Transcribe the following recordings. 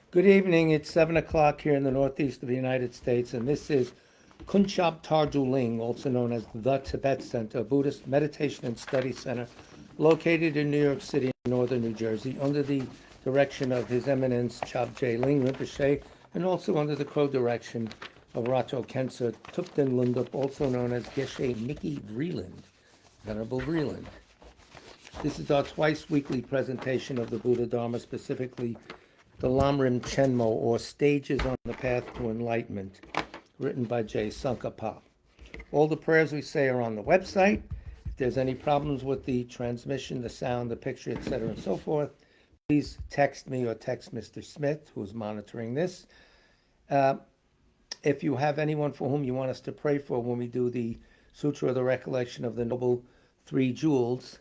Good evening. It's 7 o'clock here in the northeast of the United States, and this is Kunchab Tarjuling, also known as the Tibet Center, a Buddhist meditation and study center located in New York City, northern New Jersey, under the direction of His Eminence Chab Ling Rinpoche, and also under the co-direction of Rato Khensa Thupten Lungdup, also known as Geshe Nikki Vreeland, Venerable Vreeland. This is our twice weekly presentation of the Buddha Dharma, specifically the LAM Chenmo, or Stages on the Path to Enlightenment, written by Tsong-kha-pa. All the prayers we say are on the website. If there's any problems with the transmission, the sound, the picture, etc., and so forth, please text me or text Mr. Smith, who's monitoring this. If you have anyone for whom you want us to pray for when we do the Sutra of the Recollection of the Noble Three Jewels,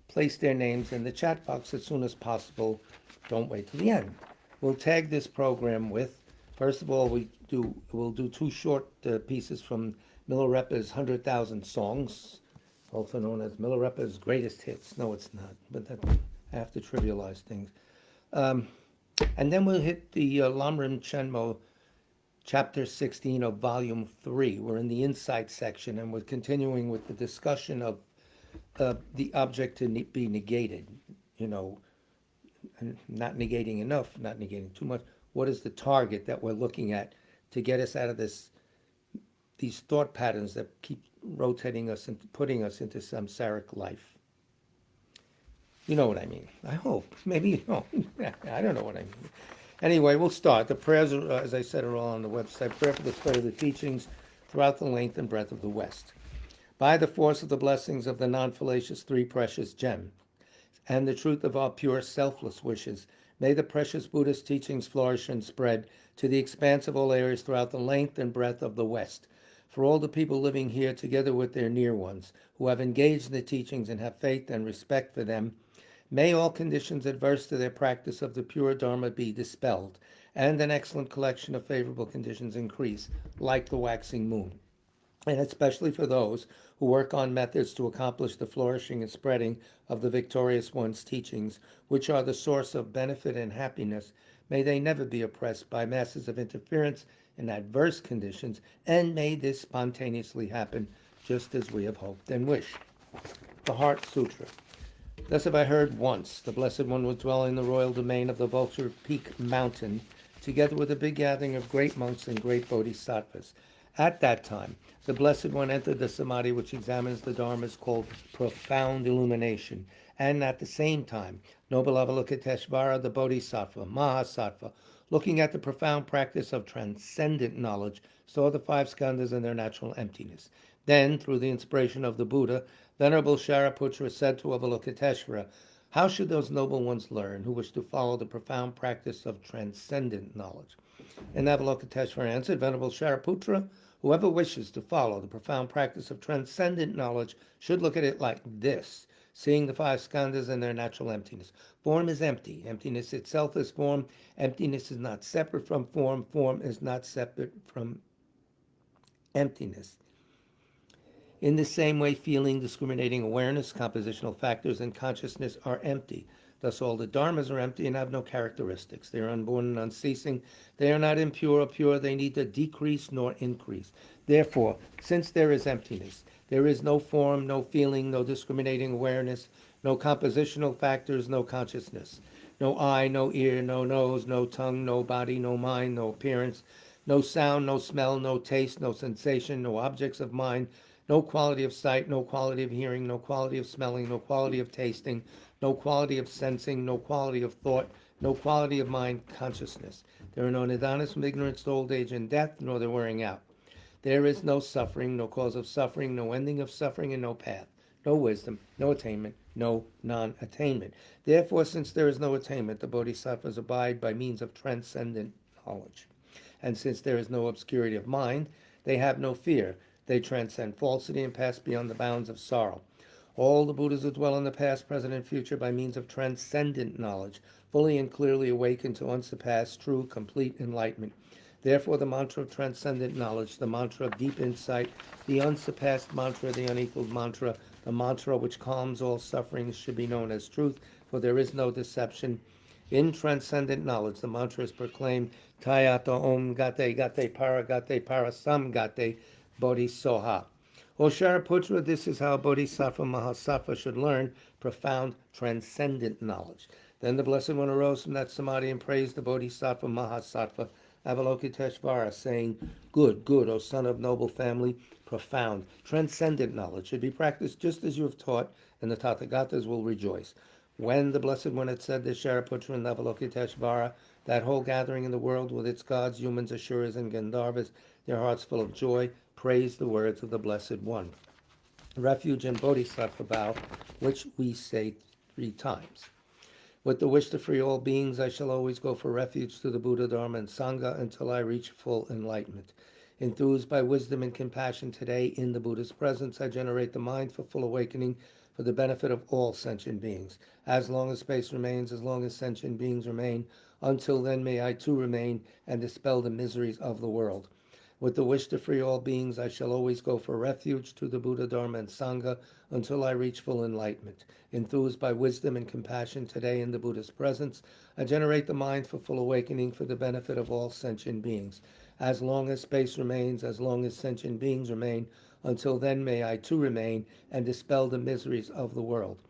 place their names in the chat box as soon as possible. Don't wait till the end. We'll tag this program with, first of all, we'll do two short pieces from Milarepa's 100,000 Songs, also known as Milarepa's Greatest Hits. No, it's not, but I have to trivialize things. And then we'll hit the Lamrim Chenmo, Chapter 16 of Volume 3. We're in the Insight section, and we're continuing with the discussion of the object to be negated, not negating enough, not negating too much. What is the target that we're looking at to get us out of these thought patterns that keep rotating us and putting us into samsaric life? You know what I mean. I hope. Maybe you don't. I don't know what I mean. Anyway, we'll start. The prayers, as I said, are all on the website. Prayer for the spread of the teachings throughout the length and breadth of the West. By the force of the blessings of the non-fallacious three precious gems, and the truth of our pure selfless wishes, may the precious Buddhist teachings flourish and spread to the expanse of all areas throughout the length and breadth of the West. For all the people living here, together with their near ones, who have engaged in the teachings and have faith and respect for them, may all conditions adverse to their practice of the pure Dharma be dispelled, and an excellent collection of favorable conditions increase, like the waxing moon. And especially for those who work on methods to accomplish the flourishing and spreading of the victorious one's teachings, which are the source of benefit and happiness, may they never be oppressed by masses of interference and adverse conditions, and may this spontaneously happen just as we have hoped and wished. The Heart Sutra. Thus have I heard once, the Blessed One was dwelling in the royal domain of the Vulture Peak Mountain, together with a big gathering of great monks and great bodhisattvas. At that time, the Blessed One entered the samadhi which examines the dharmas, called profound illumination, and at the same time, noble Avalokiteshvara, the Bodhisattva, Mahasattva, looking at the profound practice of transcendent knowledge, saw the five skandhas in their natural emptiness. Then, through the inspiration of the Buddha, Venerable Shariputra said to Avalokiteshvara, how should those noble ones learn who wish to follow the profound practice of transcendent knowledge? And Avalokiteshvara answered, Venerable Shariputra, whoever wishes to follow the profound practice of transcendent knowledge should look at it like this, seeing the five skandhas in their natural emptiness. Form is empty. Emptiness itself is form. Emptiness is not separate from form. Form is not separate from emptiness. In the same way, feeling, discriminating awareness, compositional factors, and consciousness are empty. Thus all the dharmas are empty and have no characteristics. They are unborn and unceasing. They are not impure or pure. They neither decrease nor increase. Therefore, since there is emptiness, there is no form, no feeling, no discriminating awareness, no compositional factors, no consciousness, no eye, no ear, no nose, no tongue, no body, no mind, no appearance, no sound, no smell, no taste, no sensation, no objects of mind, no quality of sight, no quality of hearing, no quality of smelling, no quality of tasting, no quality of sensing, no quality of thought, no quality of mind consciousness. There are no nidanas from ignorance to old age and death, nor their wearing out. There is no suffering, no cause of suffering, no ending of suffering, and no path, no wisdom, no attainment, no non-attainment. Therefore, since there is no attainment, the bodhisattvas abide by means of transcendent knowledge. And since there is no obscurity of mind, they have no fear. They transcend falsity and pass beyond the bounds of sorrow. All the Buddhas who dwell in the past, present, and future by means of transcendent knowledge, fully and clearly awaken to unsurpassed, true, complete enlightenment. Therefore, the mantra of transcendent knowledge, the mantra of deep insight, the unsurpassed mantra, the unequaled mantra, the mantra which calms all sufferings should be known as truth, for there is no deception In transcendent knowledge, the mantra is proclaimed Tayata Om Gate Gate Para Sam Gate Bodhisoha. O Shariputra, this is how Bodhisattva Mahasattva should learn profound transcendent knowledge. Then the Blessed One arose from that samadhi and praised the Bodhisattva Mahasattva Avalokiteshvara, saying, Good, good, O son of noble family, profound, transcendent knowledge should be practiced just as you have taught, and the Tathagatas will rejoice. When the Blessed One had said this, Shariputra and Avalokiteshvara, that whole gathering in the world with its gods, humans, asuras, and Gandharvas, their hearts full of joy, praised the words of the Blessed One. Refuge and Bodhisattva vow, which we say 3 times. With the wish to free all beings, I shall always go for refuge to the Buddha, Dharma, and Sangha until I reach full enlightenment. Enthused by wisdom and compassion today in the Buddha's presence, I generate the mind for full awakening for the benefit of all sentient beings. As long as space remains, as long as sentient beings remain, until then may I too remain and dispel the miseries of the world. With the wish to free all beings, I shall always go for refuge to the Buddha, Dharma, and Sangha until I reach full enlightenment. Enthused by wisdom and compassion today in the Buddha's presence, I generate the mind for full awakening for the benefit of all sentient beings. As long as space remains, as long as sentient beings remain, until then may I too remain and dispel the miseries of the world.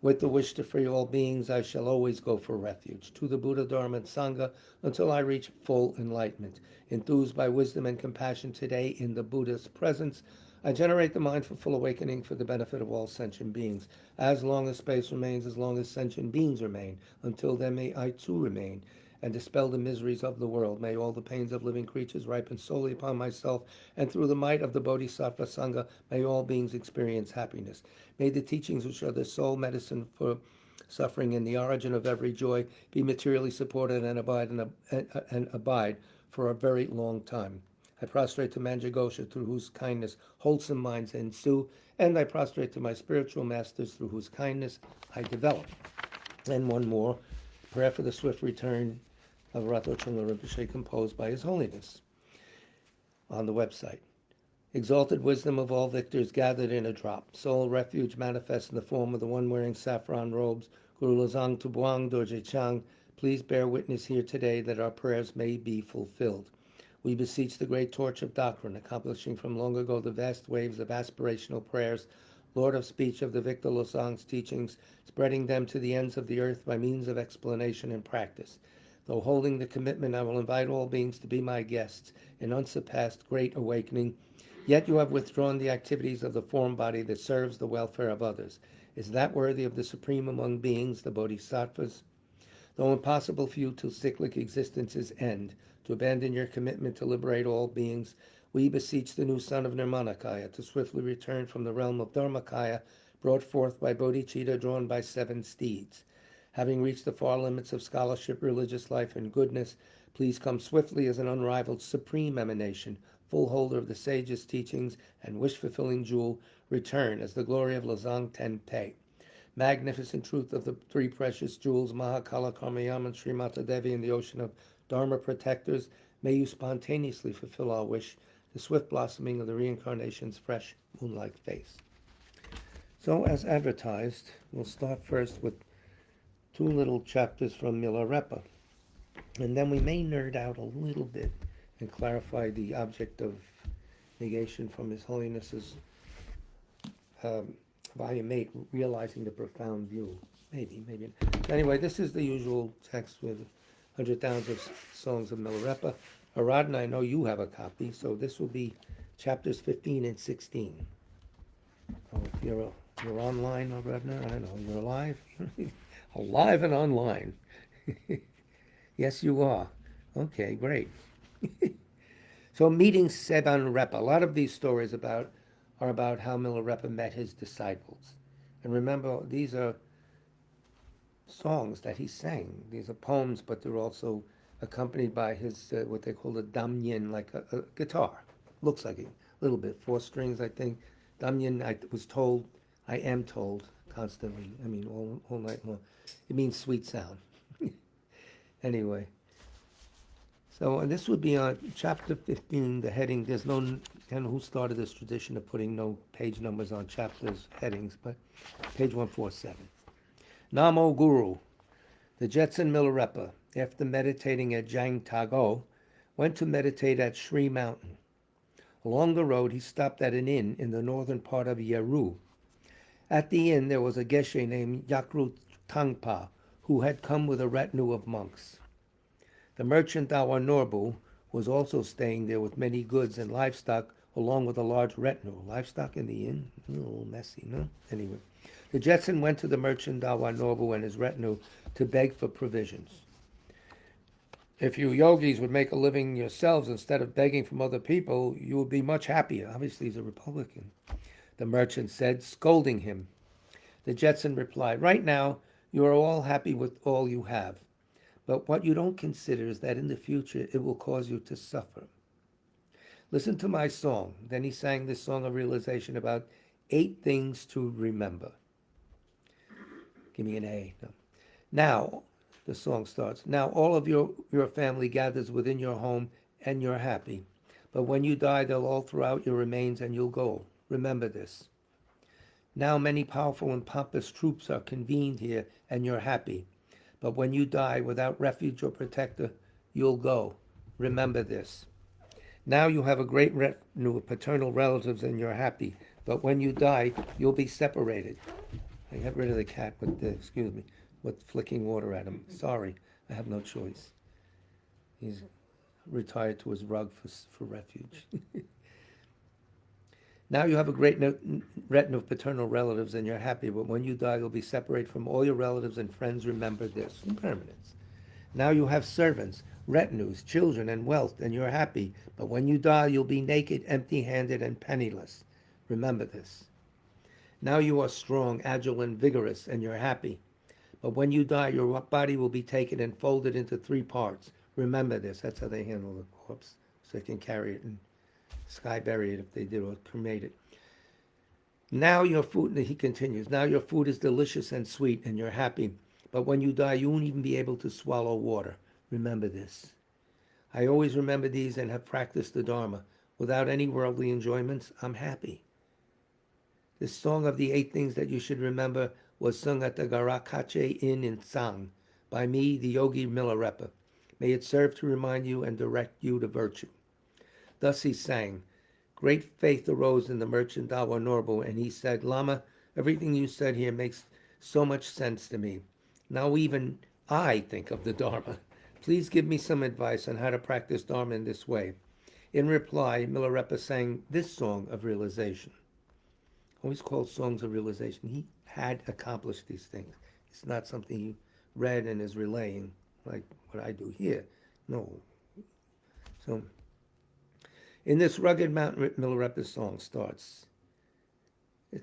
With the wish to free all beings, I shall always go for refuge to the Buddha, Dharma, and Sangha until I reach full enlightenment. Enthused by wisdom and compassion today in the Buddha's presence, I generate the mind for full awakening for the benefit of all sentient beings. As long as space remains, as long as sentient beings remain, until then may I too remain and dispel the miseries of the world. May all the pains of living creatures ripen solely upon myself, and through the might of the Bodhisattva Sangha, may all beings experience happiness. May the teachings which are the sole medicine for suffering and the origin of every joy be materially supported and abide for a very long time. I prostrate to Manjagosha, through whose kindness wholesome minds ensue, and I prostrate to my spiritual masters, through whose kindness I develop. And one more, prayer for the swift return of Rato Chungla Rinpoche, composed by His Holiness, on the website. Exalted wisdom of all victors gathered in a drop. Soul refuge manifest in the form of the one wearing saffron robes, Guru Lozang Tubuang Dorje Chang. Please bear witness here today that our prayers may be fulfilled. We beseech the great torch of doctrine, accomplishing from long ago the vast waves of aspirational prayers, Lord of speech of the Victor Lozang's teachings, spreading them to the ends of the earth by means of explanation and practice. Though holding the commitment, I will invite all beings to be my guests in unsurpassed great awakening. Yet you have withdrawn the activities of the form body that serves the welfare of others. Is that worthy of the supreme among beings, the Bodhisattvas? Though impossible for you till cyclic existence's end, to abandon your commitment to liberate all beings, we beseech the new son of Nirmanakaya to swiftly return from the realm of Dharmakaya, brought forth by Bodhicitta, drawn by 7 steeds. Having reached the far limits of scholarship, religious life, and goodness, please come swiftly as an unrivaled supreme emanation, full holder of the sage's teachings and wish-fulfilling jewel, return as the glory of Lozang Tenpe. Magnificent truth of the 3 precious jewels, Mahakala, Karmayam, and Srimata Devi, in the ocean of Dharma protectors, may you spontaneously fulfill our wish, the swift blossoming of the reincarnation's fresh moonlight face. So, as advertised, we'll start first with 2 little chapters from Milarepa, and then we may nerd out a little bit and clarify the object of negation from His Holiness's volume 8, Realizing the Profound View. Maybe. Anyway, this is the usual text with 100,000 songs of Milarepa. Aradhana, I know you have a copy, so this will be chapters 15 and 16. Oh, if you're online, Aradhana, I know you're alive. Alive and online. Yes, you are. Okay, great. So, meeting Seban Repa. A lot of these stories are about how Milarepa met his disciples. And remember, these are songs that he sang. These are poems, but they're also accompanied by his, what they call a damyen, like a guitar. Looks like a little bit. 4 strings, I think. Damyen, I am told constantly. I mean, all night long. It means sweet sound. Anyway. So, and this would be on chapter 15, the heading. There's no, I don't know who started this tradition of putting no page numbers on chapters, headings, but page 147. Namo Guru. The Jetson Milarepa, after meditating at Jangtago, went to meditate at Sri Mountain. Along the road, he stopped at an inn in the northern part of Yeru. At the inn, there was a geshe named Yakru Tangpa, who had come with a retinue of monks. The merchant Dawa Norbu was also staying there with many goods and livestock, along with a large retinue. Livestock in the inn? A little messy, no? Anyway, the Jetson went to the merchant Dawa Norbu and his retinue to beg for provisions. If you yogis would make a living yourselves instead of begging from other people, you would be much happier. Obviously, he's a Republican. The merchant said, scolding him. The Jetson replied, right now, you are all happy with all you have. But what you don't consider is that in the future, it will cause you to suffer. Listen to my song. Then he sang this song of realization about 8 things to remember. Give me an A. No. Now, the song starts. Now all of your family gathers within your home and you're happy. But when you die, they'll all throw out your remains and you'll go. Remember this. Now many powerful and pompous troops are convened here and you're happy. But when you die without refuge or protector, you'll go. Remember this. Now you have a great retinue of paternal relatives and you're happy. But when you die, you'll be separated. I got rid of the cat with flicking water at him. Sorry, I have no choice. He's retired to his rug for refuge. Now you have a great retinue of paternal relatives and you're happy, but when you die, you'll be separated from all your relatives and friends. Remember this. Impermanence. Now you have servants, retinues, children, and wealth, and you're happy, but when you die, you'll be naked, empty-handed, and penniless. Remember this. Now you are strong, agile, and vigorous, and you're happy. But when you die, your body will be taken and folded into 3 parts. Remember this. That's how they handle the corpse, so they can carry it and sky bury it if they did, or cremate it. Now your food, he continues, now your food is delicious and sweet, and you're happy. But when you die, you won't even be able to swallow water. Remember this. I always remember these and have practiced the Dharma. Without any worldly enjoyments, I'm happy. This song of the 8 things that you should remember was sung at the Garakache Inn in Tsang by me, the Yogi Milarepa. May it serve to remind you and direct you to virtue. Thus he sang. Great faith arose in the merchant Dawa Norbu, and he said, Lama, everything you said here makes so much sense to me. Now even I think of the Dharma. Please give me some advice on how to practice Dharma in this way. In reply, Milarepa sang this song of realization. Always called songs of realization. He had accomplished these things. It's not something he read and is relaying like what I do here. No. So, in this rugged mountain, Milarepa's song starts.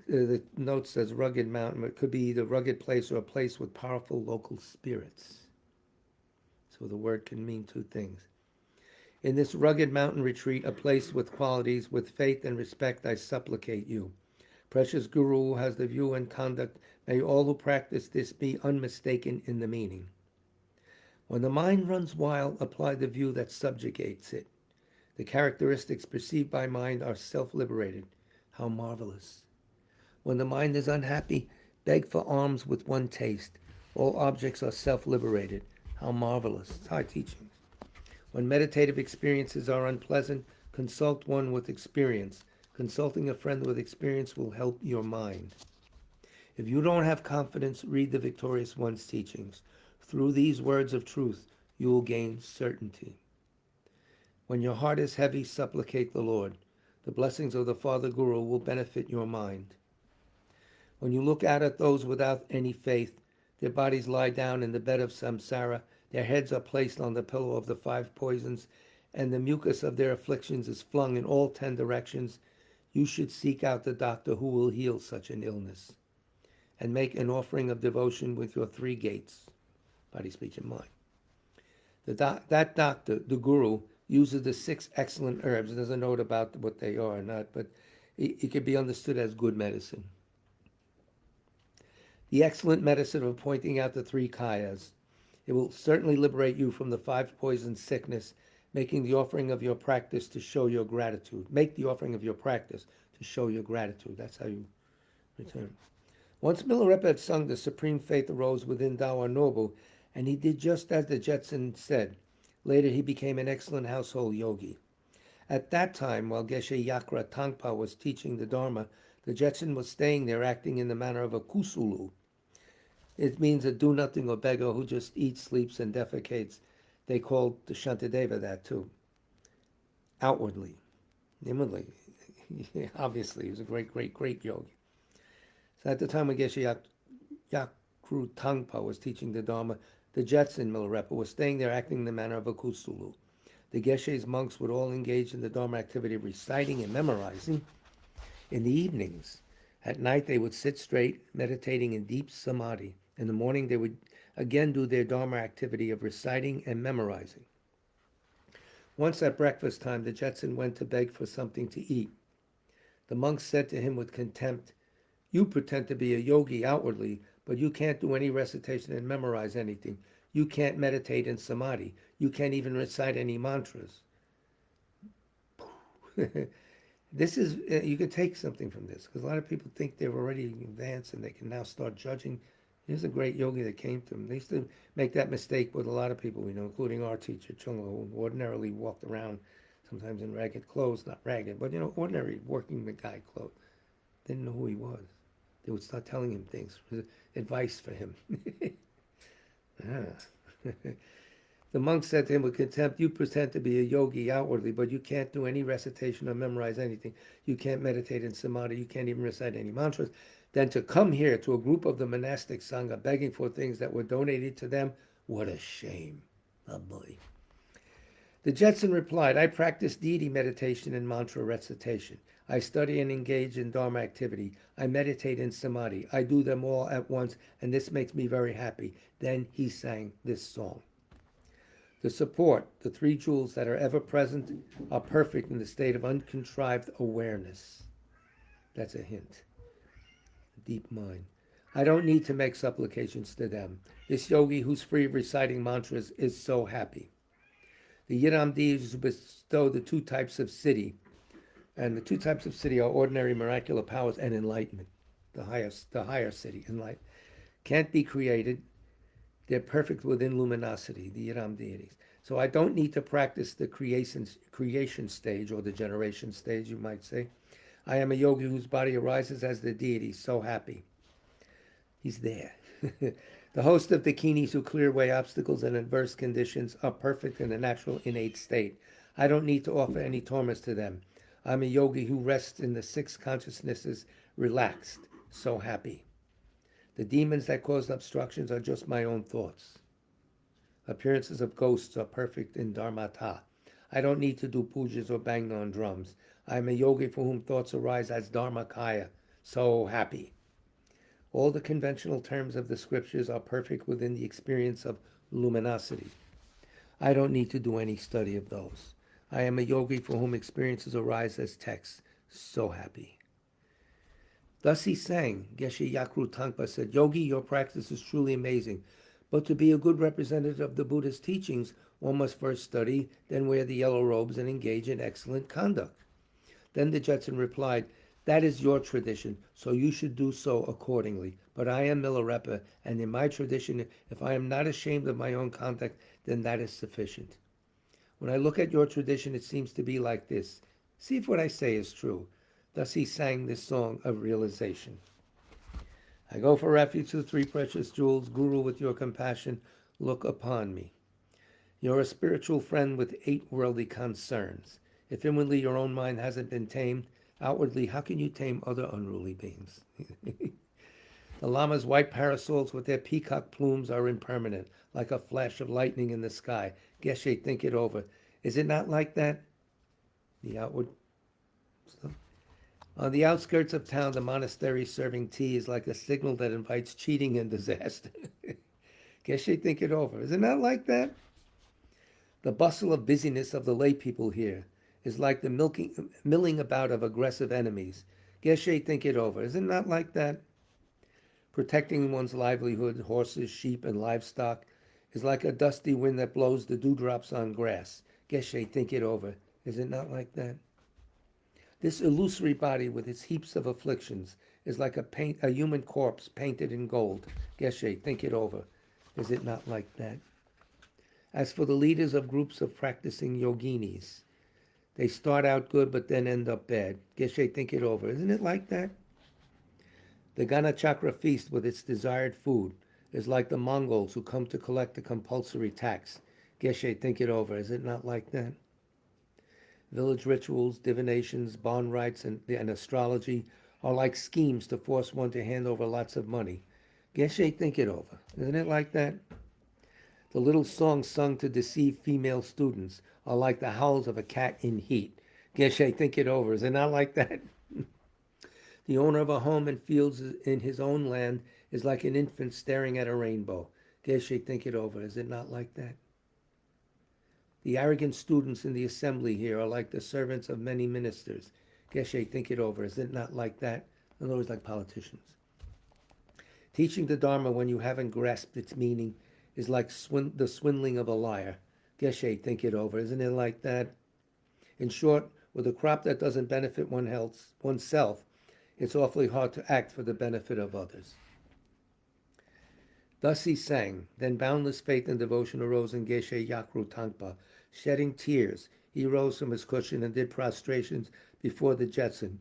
The note says rugged mountain. It could be either rugged place or a place with powerful local spirits. So the word can mean 2 things. In this rugged mountain retreat, a place with qualities, with faith and respect, I supplicate you. Precious Guru who has the view and conduct, may all who practice this be unmistaken in the meaning. When the mind runs wild, apply the view that subjugates it. The characteristics perceived by mind are self-liberated. How marvelous. When the mind is unhappy, beg for alms with one taste. All objects are self-liberated. How marvelous. It's high teachings. When meditative experiences are unpleasant, consult one with experience. Consulting a friend with experience will help your mind. If you don't have confidence, read the Victorious One's teachings. Through these words of truth, you will gain certainty. When your heart is heavy, supplicate the Lord. The blessings of the Father Guru will benefit your mind. When you look out at those without any faith, their bodies lie down in the bed of samsara, their heads are placed on the pillow of the 5 poisons, and the mucus of their afflictions is flung in all 10 directions, you should seek out the doctor who will heal such an illness, and make an offering of devotion with your 3 gates, body, speech, and mind. That doctor, the Guru, uses the 6 excellent herbs. There's a note about what they are or not, but it could be understood as good medicine. The excellent medicine of pointing out the 3 kayas. It will certainly liberate you from the 5 poison sickness, making the offering of your practice to show your gratitude. Make the offering of your practice to show your gratitude. That's how you return. Once Milarepa had sung, the supreme faith arose within Dawa Nobu, and he did just as the Jetson said. Later he became an excellent household yogi. At that time, while Geshe Yakra Tangpa was teaching the Dharma, the Jetson was staying there acting in the manner of a kusulu. It means a do-nothing or beggar who just eats, sleeps, and defecates. They called the Shantideva that too. Outwardly. Inwardly. Obviously, he was a great, great, great yogi. So at the time when Geshe Yakru Tangpa was teaching the Dharma, the Jetson Milarepa was staying there acting in the manner of a kusulu. The Geshe's monks would all engage in the Dharma activity of reciting and memorizing in the evenings. At night they would sit straight, meditating in deep samadhi. In the morning they would again do their Dharma activity of reciting and memorizing. Once at breakfast time, the Jetson went to beg for something to eat. The monks said to him with contempt, "You pretend to be a yogi outwardly, but you can't do any recitation and memorize anything. You can't meditate in samadhi. You can't even recite any mantras." This is, you can take something from this, because a lot of people think they're already advanced and they can now start judging. Here's a great yogi that came to him. They used to make that mistake with a lot of people we know, including our teacher, Tsong-kha, who ordinarily walked around sometimes in ragged clothes, not ragged, but ordinary working guy clothes. Didn't know who he was. They would start telling him things, advice for him. The monk said to him with contempt, "You pretend to be a yogi outwardly, but you can't do any recitation or memorize anything. You can't meditate in samadhi. You can't even recite any mantras. Then to come here to a group of the monastic sangha begging for things that were donated to them, what a shame." Oh boy. The Jetson replied, "I practice deity meditation and mantra recitation. I study and engage in Dharma activity. I meditate in samadhi. I do them all at once, and this makes me very happy." Then he sang this song. The support, the three jewels that are ever present, are perfect in the state of uncontrived awareness. That's a hint. A deep mind. I don't need to make supplications to them. This yogi who's free of reciting mantras is so happy. The Yiram deities who bestow the two types of siddhi, and the two types of siddhi are ordinary miraculous powers and enlightenment, the higher siddhi, enlightenment, can't be created. They're perfect within luminosity, the Yiram deities. So I don't need to practice the creation stage, or the generation stage, you might say. I am a yogi whose body arises as the deity, so happy. He's there. The host of dakinis who clear away obstacles and adverse conditions are perfect in a natural innate state. I don't need to offer any torments to them. I'm a yogi who rests in the six consciousnesses, relaxed, so happy. The demons that cause obstructions are just my own thoughts. Appearances of ghosts are perfect in dharmata. I don't need to do pujas or bang on drums. I am a yogi for whom thoughts arise as dharmakaya, so happy. All the conventional terms of the scriptures are perfect within the experience of luminosity. I don't need to do any study of those. I am a yogi for whom experiences arise as texts, so happy. Thus he sang. Geshe Yakru Tangpa said, "Yogi, your practice is truly amazing. But to be a good representative of the Buddha's teachings, one must first study, then wear the yellow robes and engage in excellent conduct." Then the Jetson replied, "That is your tradition, so you should do so accordingly. But I am Milarepa, and in my tradition, if I am not ashamed of my own conduct, then that is sufficient. When I look at your tradition, it seems to be like this. See if what I say is true." Thus he sang this song of realization. I go for refuge to the three precious jewels. Guru, with your compassion, look upon me. You're a spiritual friend with 8 worldly concerns. If inwardly your own mind hasn't been tamed, outwardly, how can you tame other unruly beings? The Lama's white parasols with their peacock plumes are impermanent, like a flash of lightning in the sky. Geshe, think it over. Is it not like that? The outward stuff. On the outskirts of town, the monastery serving tea is like a signal that invites cheating and disaster. Geshe, think it over. Is it not like that? The bustle of busyness of the lay people here is like the milling about of aggressive enemies. Geshe, think it over. Is it not like that? Protecting one's livelihood, horses, sheep, and livestock, is like a dusty wind that blows the dewdrops on grass. Geshe, think it over. Is it not like that? This illusory body with its heaps of afflictions is like a human corpse painted in gold. Geshe, think it over. Is it not like that? As for the leaders of groups of practicing yoginis, they start out good but then end up bad. Geshe, think it over. Isn't it like that? The Gana Chakra feast with its desired food is like the Mongols who come to collect the compulsory tax. Geshe, think it over. Is it not like that? Village rituals, divinations, bond rites, and astrology are like schemes to force one to hand over lots of money. Geshe, think it over. Isn't it like that? The little songs sung to deceive female students are like the howls of a cat in heat. Geshe, think it over. Is it not like that? The owner of a home and fields in his own land is like an infant staring at a rainbow. Geshe, think it over. Is it not like that? The arrogant students in the assembly here are like the servants of many ministers. Geshe, think it over. Is it not like that? In other words, like politicians. Teaching the Dharma when you haven't grasped its meaning is like the swindling of a liar. Geshe, think it over. Isn't it like that? In short, with a crop that doesn't benefit oneself, it's awfully hard to act for the benefit of others. Thus he sang. Then boundless faith and devotion arose in Geshe Yakru Tangpa. Shedding tears, he rose from his cushion and did prostrations before the Jetson.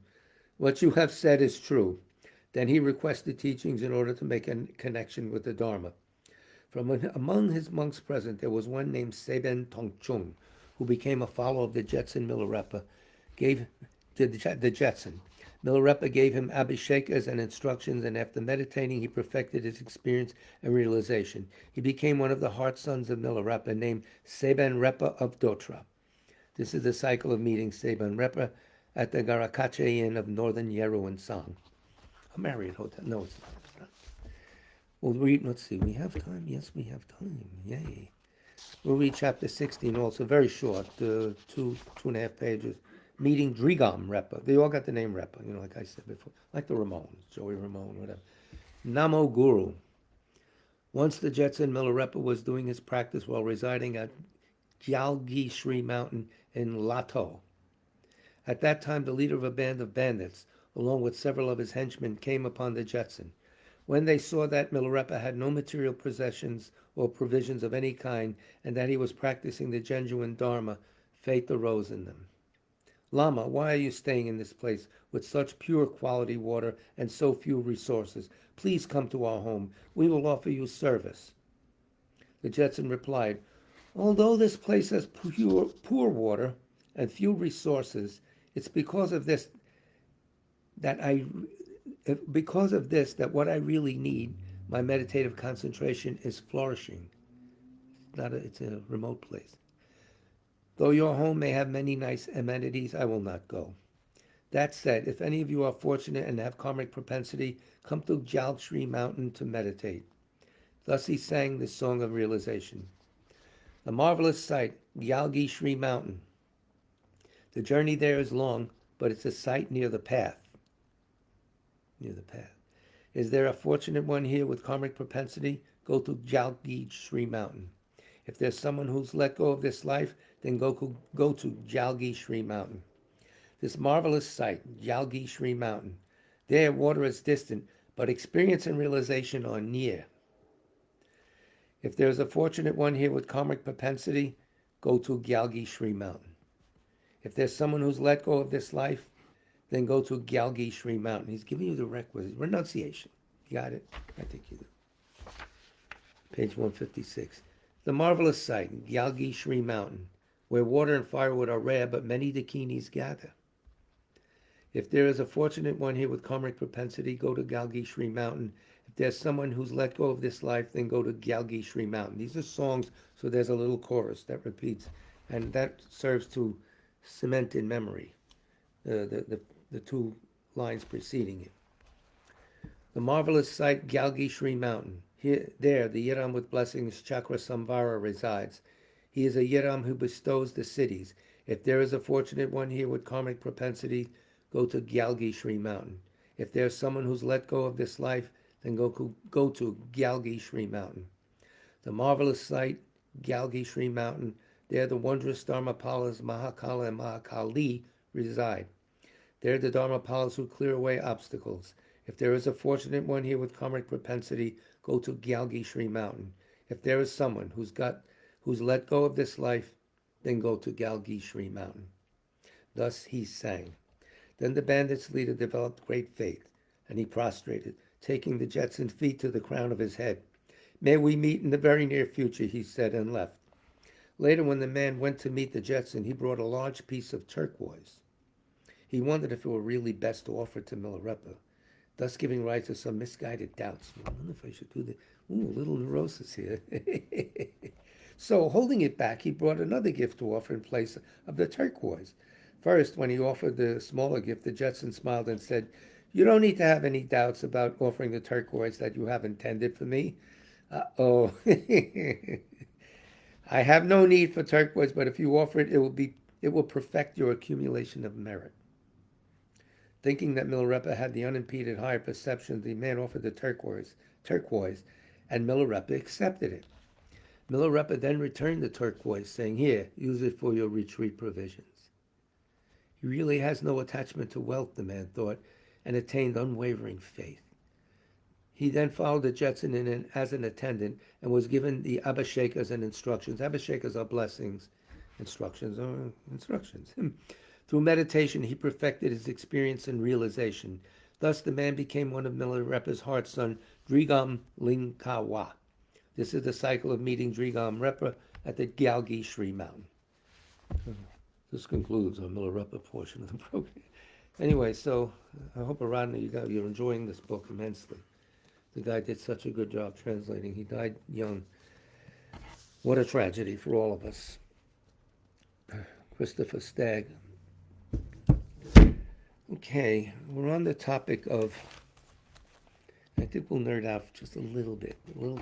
What you have said is true. Then he requested teachings in order to make a connection with the Dharma. From among his monks present, there was one named Seben Tongchung, who became a follower of the Jetson Milarepa. The Jetson. Milarepa gave him abhishekas and instructions, and after meditating, he perfected his experience and realization. He became one of the heart sons of Milarepa, named Seben Repa of Dotra. This is the cycle of meeting Seben Repa at the Garakache Inn of northern Yeruansang. A Marriott hotel. No, it's not. It's not. We'll read, let's see, we have time? Yes, we have time. Yay. We'll read chapter 16 also, very short, 2.5 pages. Meeting Drigam Repa. They all got the name Repa, like I said before. Like the Ramones, Joey Ramone, whatever. Namo Guru. Once the Jetson Milarepa was doing his practice while residing at Gyalgi Shri Mountain in Lato. At that time, the leader of a band of bandits, along with several of his henchmen, came upon the Jetson. When they saw that Milarepa had no material possessions or provisions of any kind, and that he was practicing the genuine Dharma, faith arose in them. Lama, why are you staying in this place with such pure quality water and so few resources? Please come to our home. We will offer you service. The Jetson replied, although this place has poor water and few resources, it's because of this that what I really need, my meditative concentration, is flourishing. It's a remote place. Though your home may have many nice amenities, I will not go. That said, if any of you are fortunate and have karmic propensity, come to Gyalshri Mountain to meditate. Thus he sang this song of realization. A marvelous sight, Gyalgi Shri Mountain. The journey there is long, but it's a sight near the path. Near the path. Is there a fortunate one here with karmic propensity? Go to Gyalgi Shri Mountain. If there's someone who's let go of this life, then go to Gyalgi Shri Mountain. This marvelous sight, Gyalgi Shri Mountain. There, water is distant, but experience and realization are near. If there's a fortunate one here with karmic propensity, go to Gyalgi Shri Mountain. If there's someone who's let go of this life, then go to Gyalgi Shri Mountain. He's giving you the requisite renunciation. You got it? I think you do. Page 156. The marvelous sight, Gyalgi Shri Mountain, where water and firewood are rare, but many dakinis gather. If there is a fortunate one here with karmic propensity, go to Gyalgi Shri Mountain. If there's someone who's let go of this life, then go to Gyalgi Shri Mountain. These are songs, so there's a little chorus that repeats, and that serves to cement in memory the two lines preceding it. The marvelous sight, Gyalgi Shri Mountain. There, the Yiram with blessings, Chakra Samvara, resides. He is a Yiram who bestows the cities. If there is a fortunate one here with karmic propensity, go to Gyalgi Shri Mountain. If there's someone who's let go of this life, then go to Gyalgi Shri Mountain. The marvelous sight, Gyalgi Shri Mountain. There the wondrous Dharmapalas Mahakala and Mahakali reside. There the Dharmapalas who clear away obstacles. If there is a fortunate one here with karmic propensity, go to Gyalgi Shri Mountain. If there is someone who's let go of this life, then go to Galgi Shri Mountain. Thus he sang. Then the bandit's leader developed great faith, and he prostrated, taking the Jetson feet to the crown of his head. May we meet in the very near future, he said, and left. Later, when the man went to meet the Jetson, he brought a large piece of turquoise. He wondered if it were really best to offer it to Milarepa, thus giving rise to some misguided doubts. I wonder if I should do that. Ooh, a little neurosis here. So, holding it back, he brought another gift to offer in place of the turquoise. First, when he offered the smaller gift, the Jetson smiled and said, "You don't need to have any doubts about offering the turquoise that you have intended for me." Uh-oh. I have no need for turquoise, but if you offer it, it will perfect your accumulation of merit. Thinking that Milarepa had the unimpeded higher perception, the man offered the turquoise, and Milarepa accepted it. Milarepa then returned the turquoise, saying, "Here, use it for your retreat provisions." He really has no attachment to wealth, the man thought, and attained unwavering faith. He then followed the Jetson in as an attendant and was given the abhishekas and instructions. Abhishekas are blessings. Instructions are instructions. Through meditation, he perfected his experience and realization. Thus, the man became one of Milarepa's heart son, Drigam Lingkawa. This is the cycle of meeting Drigam Repa at the Gyalgi Shri Mountain. This concludes our Milarepa portion of the program. Anyway, so I hope, Aradhana, you're enjoying this book immensely. The guy did such a good job translating. He died young. What a tragedy for all of us. Christopher Stagg. Okay, we're on the topic of, I think we'll nerd out just a little bit, a little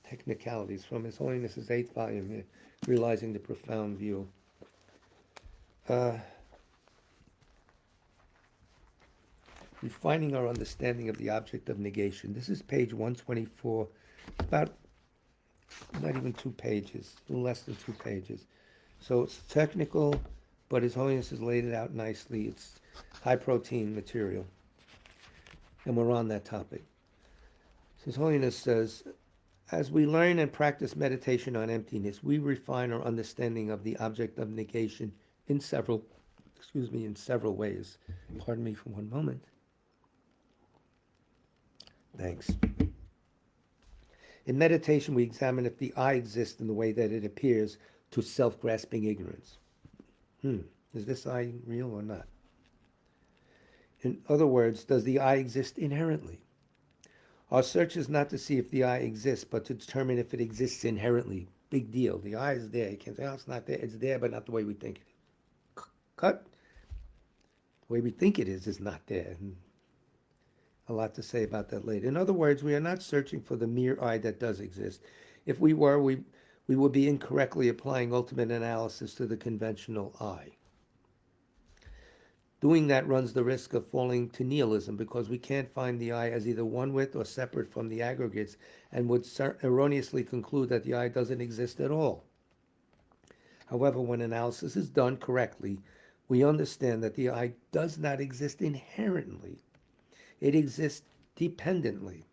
technicalities from His Holiness's 8th volume here, Realizing the Profound View. Refining our understanding of the object of negation. This is page 124, about not even 2 pages, a little less than 2 pages. So it's technical, but His Holiness has laid it out nicely. It's high protein material. And we're on that topic. So His Holiness says, as we learn and practice meditation on emptiness, we refine our understanding of the object of negation in several ways. Pardon me for one moment. Thanks. In meditation, we examine if the I exists in the way that it appears to self-grasping ignorance. Is this I real or not? In other words, does the I exist inherently? Our search is not to see if the I exists, but to determine if it exists inherently. Big deal. The I is there. You can't say, oh, it's not there. It's there, but not the way we think it is. Cut. The way we think it is not there. And a lot to say about that later. In other words, we are not searching for the mere I that does exist. If we were, we would be incorrectly applying ultimate analysis to the conventional I. Doing that runs the risk of falling to nihilism because we can't find the I as either one with or separate from the aggregates and would erroneously conclude that the I doesn't exist at all. However, when analysis is done correctly, we understand that the I does not exist inherently. It exists dependently.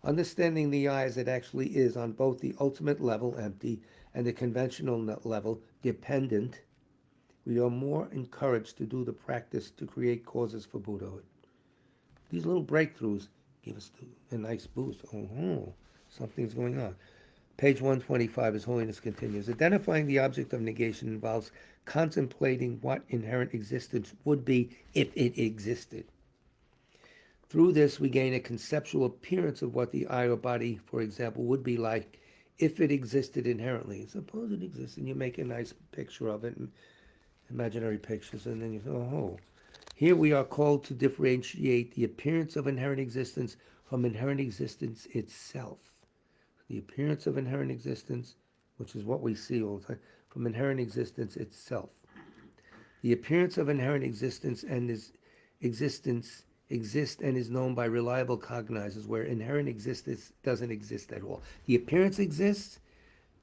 Understanding the I as it actually is on both the ultimate level, empty, and the conventional level, dependent, we are more encouraged to do the practice to create causes for Buddhahood. These little breakthroughs give us a nice boost. Oh, something's going on. Page 125, His Holiness continues. Identifying the object of negation involves contemplating what inherent existence would be if it existed. Through this, we gain a conceptual appearance of what the I or body, for example, would be like if it existed inherently. Suppose it exists, and you make a nice picture of it, and imaginary pictures, and then you say, oh. Here we are called to differentiate the appearance of inherent existence from inherent existence itself. The appearance of inherent existence, which is what we see all the time, from inherent existence itself. The appearance of inherent existence and its existence exists and is known by reliable cognizers, where inherent existence doesn't exist at all. The appearance exists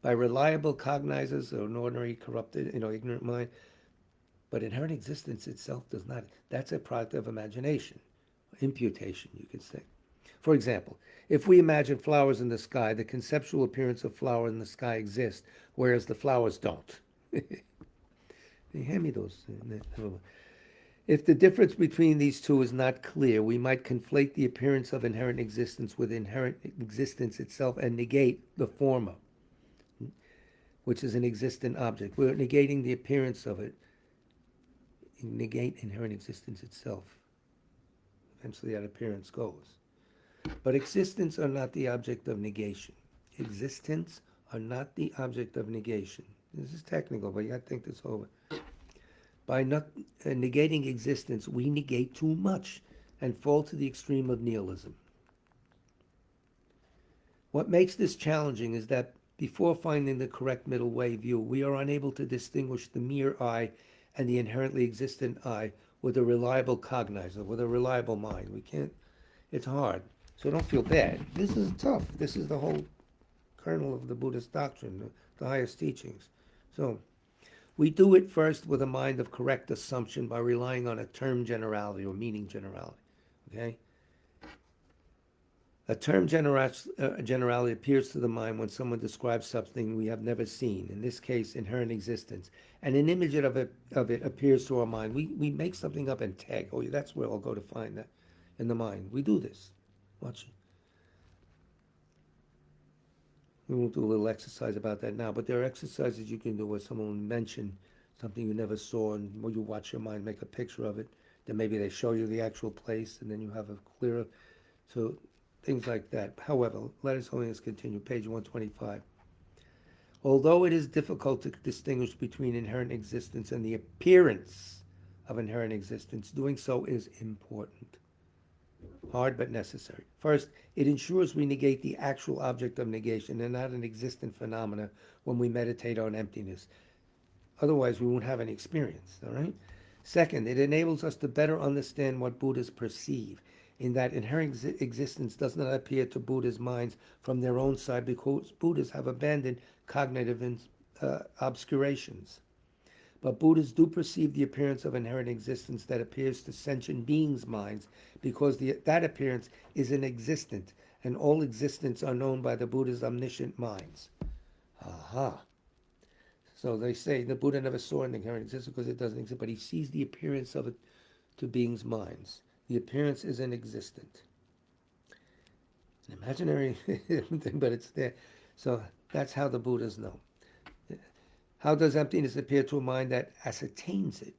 by reliable cognizers or an ordinary corrupted, ignorant mind, but inherent existence itself does not. That's a product of imagination, imputation, you could say. For example, if we imagine flowers in the sky, the conceptual appearance of flower in the sky exists, whereas the flowers don't. Hand me those. If the difference between these two is not clear, we might conflate the appearance of inherent existence with inherent existence itself and negate the former, which is an existent object. We're negating the appearance of it, negate inherent existence itself. Eventually that appearance goes. But existence are not the object of negation. Existence are not the object of negation. This is technical, but you got to think this over. By not negating existence, we negate too much and fall to the extreme of nihilism. What makes this challenging is that before finding the correct middle way view, we are unable to distinguish the mere I and the inherently existent I with a reliable cognizer, with a reliable mind. We can't, it's hard. So don't feel bad. This is tough. This is the whole kernel of the Buddhist doctrine, the highest teachings. So we do it first with a mind of correct assumption by relying on a term generality or meaning generality. Okay? A term generality appears to the mind when someone describes something we have never seen, in this case, inherent existence, and an image of it appears to our mind. We make something up and tag, oh, that's where I'll go to find that in the mind. We do this. Watch it. We won't do a little exercise about that now, but there are exercises you can do where someone will mention something you never saw, and when you watch your mind make a picture of it, then maybe they show you the actual place, and then you have a clearer, so things like that. However, let us Holiness continue, page 125. Although it is difficult to distinguish between inherent existence and the appearance of inherent existence, doing so is important. Hard but necessary. First, it ensures we negate the actual object of negation and not an existent phenomena when we meditate on emptiness. Otherwise, we won't have any experience, all right? Second, it enables us to better understand what Buddhas perceive, in that inherent existence does not appear to Buddhas' minds from their own side because Buddhas have abandoned cognitive obscurations. But Buddhas do perceive the appearance of inherent existence that appears to sentient beings' minds because that appearance is inexistent, and all existents are known by the Buddha's omniscient minds. Aha. So they say the Buddha never saw an inherent existence because it doesn't exist, but he sees the appearance of it to beings' minds. The appearance is inexistent. It's an imaginary thing, but it's there. So that's how the Buddhas know. How does emptiness appear to a mind that ascertains it?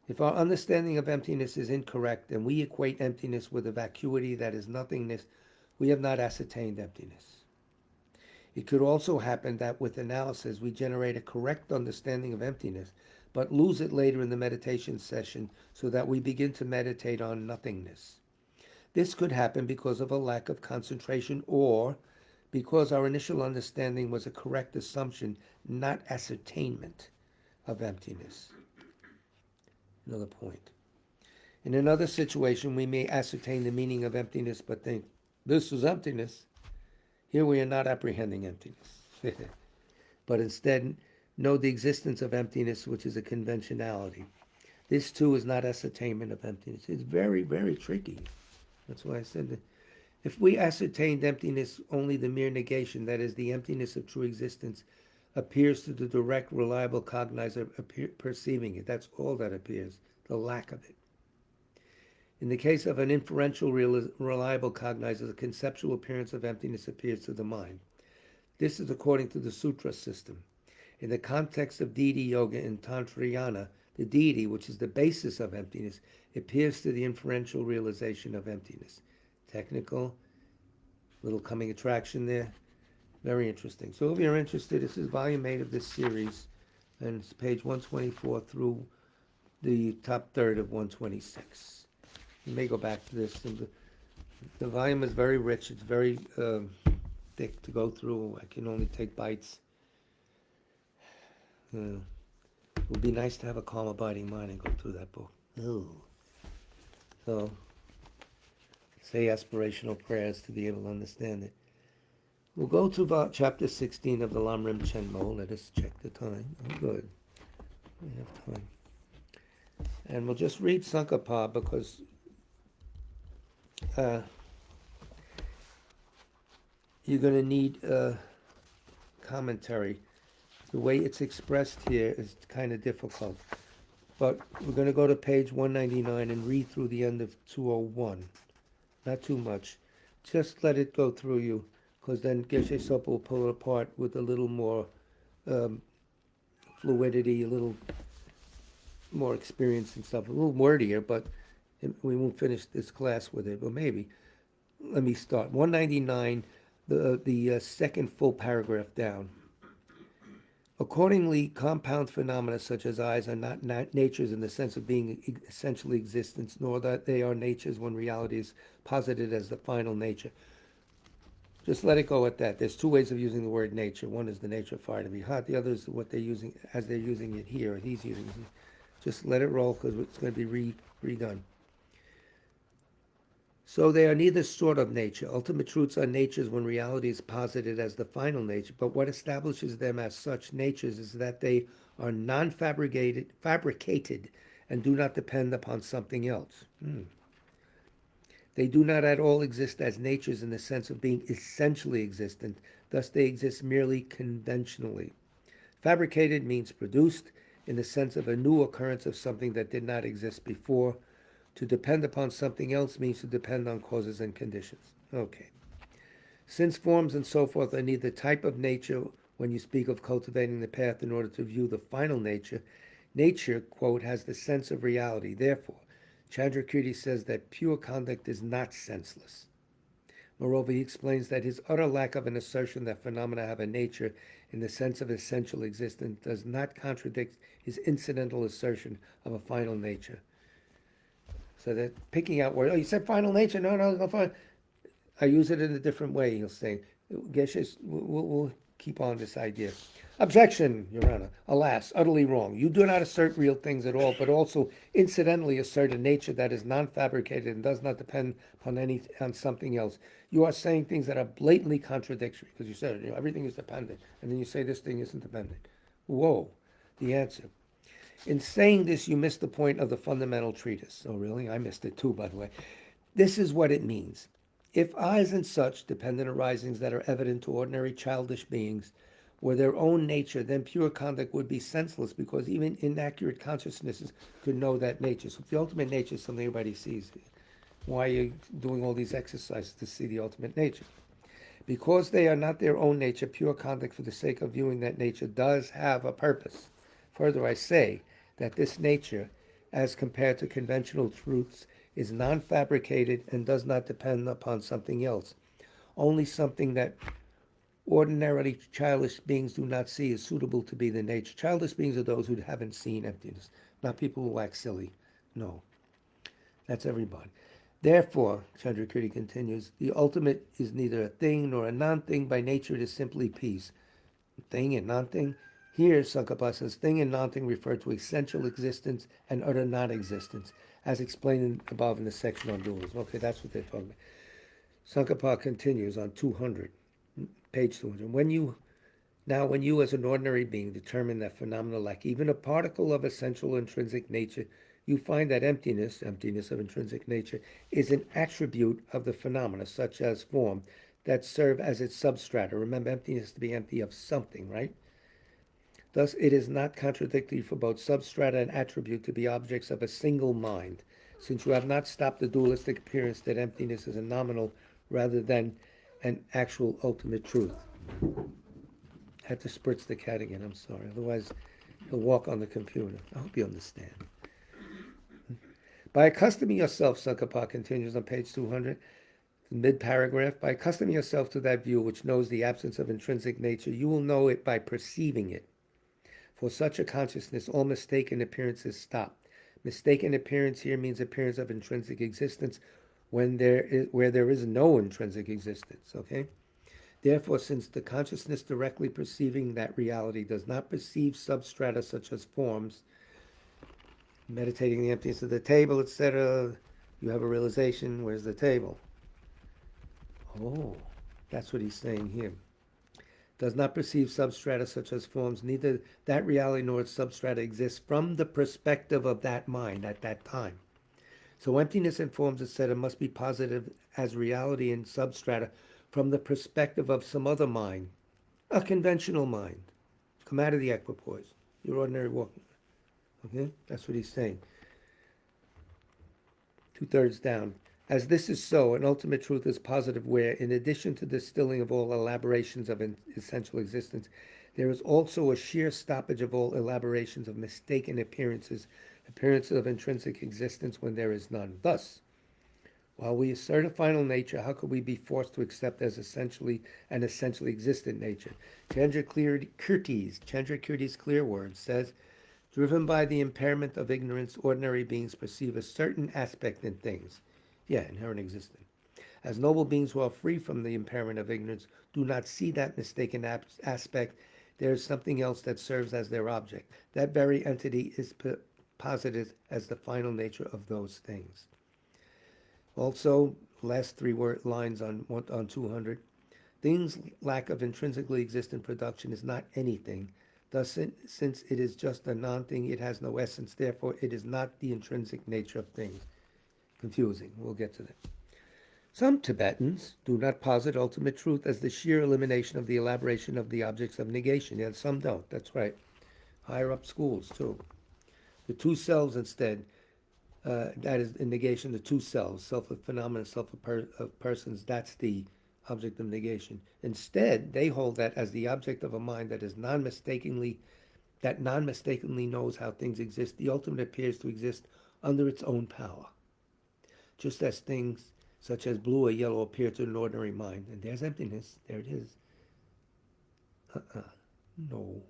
If our understanding of emptiness is incorrect and we equate emptiness with a vacuity that is nothingness, we have not ascertained emptiness. It could also happen that with analysis we generate a correct understanding of emptiness, but lose it later in the meditation session so that we begin to meditate on nothingness. This could happen because of a lack of concentration or because our initial understanding was a correct assumption, not ascertainment of emptiness. Another point. In another situation, we may ascertain the meaning of emptiness, but think, this is emptiness. Here we are not apprehending emptiness, but instead know the existence of emptiness, which is a conventionality. This too is not ascertainment of emptiness. It's very, very tricky. That's why I said that if we ascertained emptiness, only the mere negation, that is, the emptiness of true existence, appears to the direct, reliable cognizer perceiving it. That's all that appears, the lack of it. In the case of an inferential, reliable cognizer, the conceptual appearance of emptiness appears to the mind. This is according to the sutra system. In the context of deity yoga in Tantrayana, the deity, which is the basis of emptiness, appears to the inferential realization of emptiness. Technical, little coming attraction there. Very interesting. So if you're interested, this is volume 8 of this series, and it's page 124 through the top third of 126. You may go back to this. The volume is very rich. It's very thick to go through. I can only take bites. It would be nice to have a calm, abiding mind and go through that book. Ooh. So, say aspirational prayers to be able to understand it. We'll go to about chapter 16 of the LAM Chenmo. Let us check the time. Oh, good. We have time. And we'll just read Tsong-kha-pa because you're going to need a commentary. The way it's expressed here is kind of difficult. But we're going to go to page 199 and read through the end of 201. Not too much. Just let it go through you, because then Geshe Sopa will pull it apart with a little more fluidity, a little more experience and stuff, a little wordier, but we won't finish this class with it, but maybe. Let me start. 199, the second full paragraph down. Accordingly, compound phenomena such as eyes are not natures in the sense of being essentially existence, nor that they are natures when reality is posited as the final nature. Just let it go at that. There's two ways of using the word nature. One is the nature of fire to be hot. The other is what they're using as they're using it here, or he's using it. Just let it roll, because it's going to be redone. So they are neither sort of nature. Ultimate truths are natures when reality is posited as the final nature, but what establishes them as such natures is that they are fabricated, and do not depend upon something else. They do not at all exist as natures in the sense of being essentially existent, thus they exist merely conventionally. Fabricated means produced in the sense of a new occurrence of something that did not exist before. To depend upon something else means to depend on causes and conditions. Okay. Since forms and so forth are neither type of nature when you speak of cultivating the path in order to view the final nature, nature, quote, has the sense of reality. Therefore, Chandrakirti says that pure conduct is not senseless. Moreover, he explains that his utter lack of an assertion that phenomena have a nature in the sense of essential existence does not contradict his incidental assertion of a final nature. So that picking out words, oh, you said final nature? No, fine. I use it in a different way, he'll say. Geshe, we'll keep on this idea. Objection, Your Honor. Alas, utterly wrong. You do not assert real things at all, but also incidentally assert a nature that is non-fabricated and does not depend on something else. You are saying things that are blatantly contradictory, because you said, everything is dependent, and then you say this thing isn't dependent. Whoa. The answer. In saying this, you missed the point of the fundamental treatise. Oh, really? I missed it too, by the way. This is what it means. If eyes and such dependent arisings that are evident to ordinary childish beings were their own nature, then pure conduct would be senseless, because even inaccurate consciousnesses could know that nature. So if the ultimate nature is something everybody sees, why are you doing all these exercises to see the ultimate nature? Because they are not their own nature, pure conduct for the sake of viewing that nature does have a purpose. Further, I say that this nature, as compared to conventional truths, is non-fabricated and does not depend upon something else. Only something that ordinarily childish beings do not see is suitable to be the nature. Childish beings are those who haven't seen emptiness, not people who act silly. No, that's everybody. Therefore, Chandrakirti continues, the ultimate is neither a thing nor a non-thing. By nature, it is simply peace. Thing and non-thing. Here, Tsong-kha-pa says, thing and non-thing refer to essential existence and utter non-existence, as explained above in the section on dualism. Okay, that's what they're talking about. Tsong-kha-pa continues on 200, page 200. When you as an ordinary being determine that phenomena lack even a particle of essential intrinsic nature, you find that emptiness of intrinsic nature, is an attribute of the phenomena, such as form, that serve as its substrata. Remember, emptiness to be empty of something, right? Thus, it is not contradictory for both substrata and attribute to be objects of a single mind, since you have not stopped the dualistic appearance that emptiness is a nominal rather than an actual ultimate truth. I had to spritz the cat again, I'm sorry. Otherwise, he'll walk on the computer. I hope you understand. By accustoming yourself, Tsong-kha-pa continues on page 200, mid-paragraph, by accustoming yourself to that view which knows the absence of intrinsic nature, you will know it by perceiving it. For such a consciousness, all mistaken appearances stop. Mistaken appearance here means appearance of intrinsic existence where there is no intrinsic existence, okay? Therefore, since the consciousness directly perceiving that reality does not perceive substrata such as forms, meditating the emptiness of the table, etc., you have a realization, where's the table? Oh, that's what he's saying here. Does not perceive substrata such as forms, neither that reality nor its substrata exists from the perspective of that mind at that time. So emptiness and forms, etc., must be positive as reality and substrata from the perspective of some other mind, a conventional mind. Come out of the equipoise, your ordinary walking. Okay? That's what he's saying. 2/3 down. As this is so, an ultimate truth is positive where, in addition to the stilling of all elaborations of essential existence, there is also a sheer stoppage of all elaborations of mistaken appearances of intrinsic existence when there is none. Thus, while we assert a final nature, how could we be forced to accept as essentially an essentially existent nature? Chandrakirti's clear word says, driven by the impairment of ignorance, ordinary beings perceive a certain aspect in things. Yeah, inherent existence. As noble beings who are free from the impairment of ignorance do not see that mistaken aspect, there is something else that serves as their object. That very entity is posited as the final nature of those things. Also, last lines on 200. Things lack of intrinsically existent production is not anything. Thus, since it is just a non-thing, it has no essence. Therefore, it is not the intrinsic nature of things. Confusing. We'll get to that. Some Tibetans do not posit ultimate truth as the sheer elimination of the elaboration of the objects of negation. Yeah, some don't. That's right. Higher up schools, too. The two selves instead. That is in negation, the two selves, self of phenomena, self of persons, that's the object of negation. Instead, they hold that as the object of a mind that is non-mistakenly knows how things exist, the ultimate appears to exist under its own power. Just as things such as blue or yellow appear to an ordinary mind. And there's emptiness. There it is. No.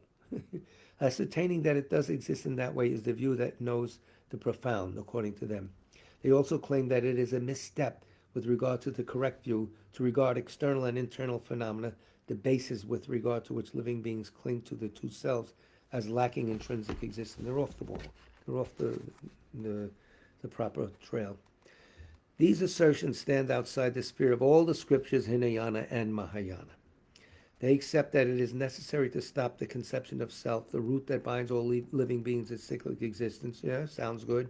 Ascertaining that it does exist in that way is the view that knows the profound, according to them. They also claim that it is a misstep with regard to the correct view to regard external and internal phenomena, the basis with regard to which living beings cling to the two selves, as lacking intrinsic existence. They're off the ball. They're off the proper trail. These assertions stand outside the sphere of all the scriptures, Hinayana and Mahayana. They accept that it is necessary to stop the conception of self, the root that binds all living beings in cyclic existence. Yeah, sounds good.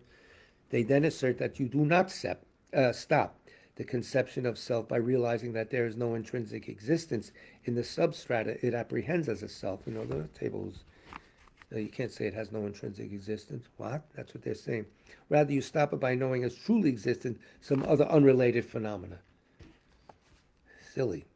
They then assert that you do not stop the conception of self by realizing that there is no intrinsic existence in the substrata it apprehends as a self. You know, the tables, you can't say it has no intrinsic existence. What? That's what they're saying. Rather, you stop it by knowing as truly existent some other unrelated phenomena. Silly.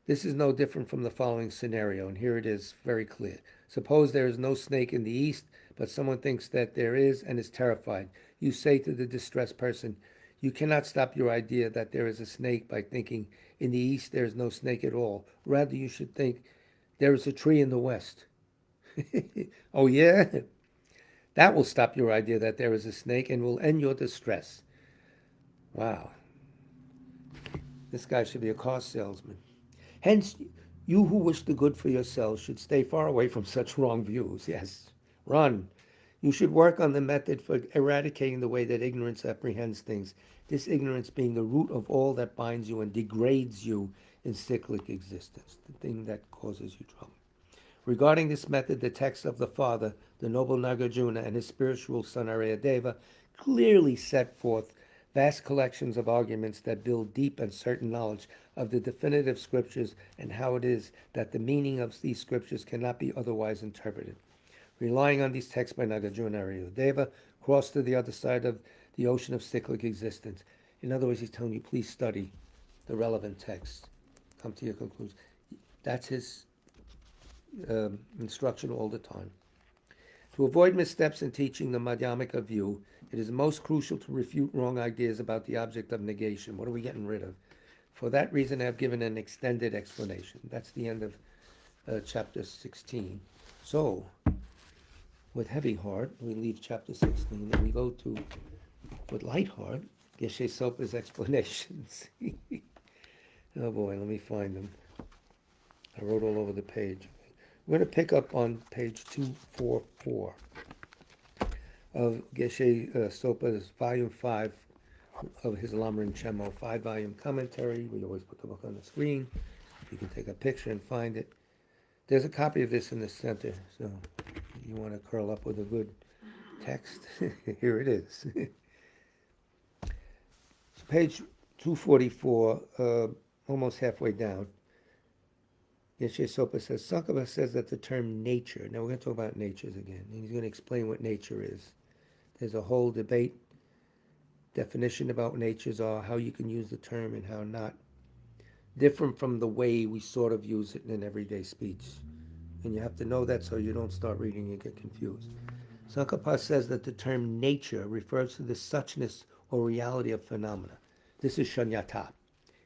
This is no different from the following scenario, and here it is very clear. Suppose there is no snake in the east, but someone thinks that there is and is terrified. You say to the distressed person, you cannot stop your idea that there is a snake by thinking in the east there is no snake at all. Rather, you should think there is a tree in the west. Oh yeah? That will stop your idea that there is a snake and will end your distress. Wow. This guy should be a car salesman. Hence, you who wish the good for yourselves should stay far away from such wrong views. Yes, run. You should work on the method for eradicating the way that ignorance apprehends things, this ignorance being the root of all that binds you and degrades you in cyclic existence, the thing that causes you trouble. Regarding this method, the text of the father, the noble Nagarjuna, and his spiritual son Aryadeva clearly set forth vast collections of arguments that build deep and certain knowledge of the definitive scriptures and how it is that the meaning of these scriptures cannot be otherwise interpreted. Relying on these texts by Nagarjuna, Aryadeva crossed to the other side of the ocean of cyclic existence. In other words, he's telling you, please study the relevant texts. Come to your conclusion. That's his instruction all the time. To avoid missteps in teaching the Madhyamika view, it is most crucial to refute wrong ideas about the object of negation. What are we getting rid of? For that reason, I have given an extended explanation. That's the end of chapter 16. So, with heavy heart, we leave chapter 16 and we go to, with light heart, Geshe Sopa's explanations. Oh boy, let me find them. I wrote all over the page. We're going to pick up on page 244 of Geshe Sopa's volume 5 of his Lamrim Chenmo 5-volume commentary. We always put the book on the screen. You can take a picture and find it. There's a copy of this in the center, so you want to curl up with a good text. Here it is. So page 244, almost halfway down. Yeshe Sopa says, Tsong-kha-pa says that the term nature, now we're going to talk about natures again, and he's going to explain what nature is. There's a whole debate, definition about natures are, how you can use the term and how not. Different from the way we sort of use it in everyday speech. And you have to know that so you don't start reading and get confused. Tsong-kha-pa says that the term nature refers to the suchness or reality of phenomena. This is shunyata,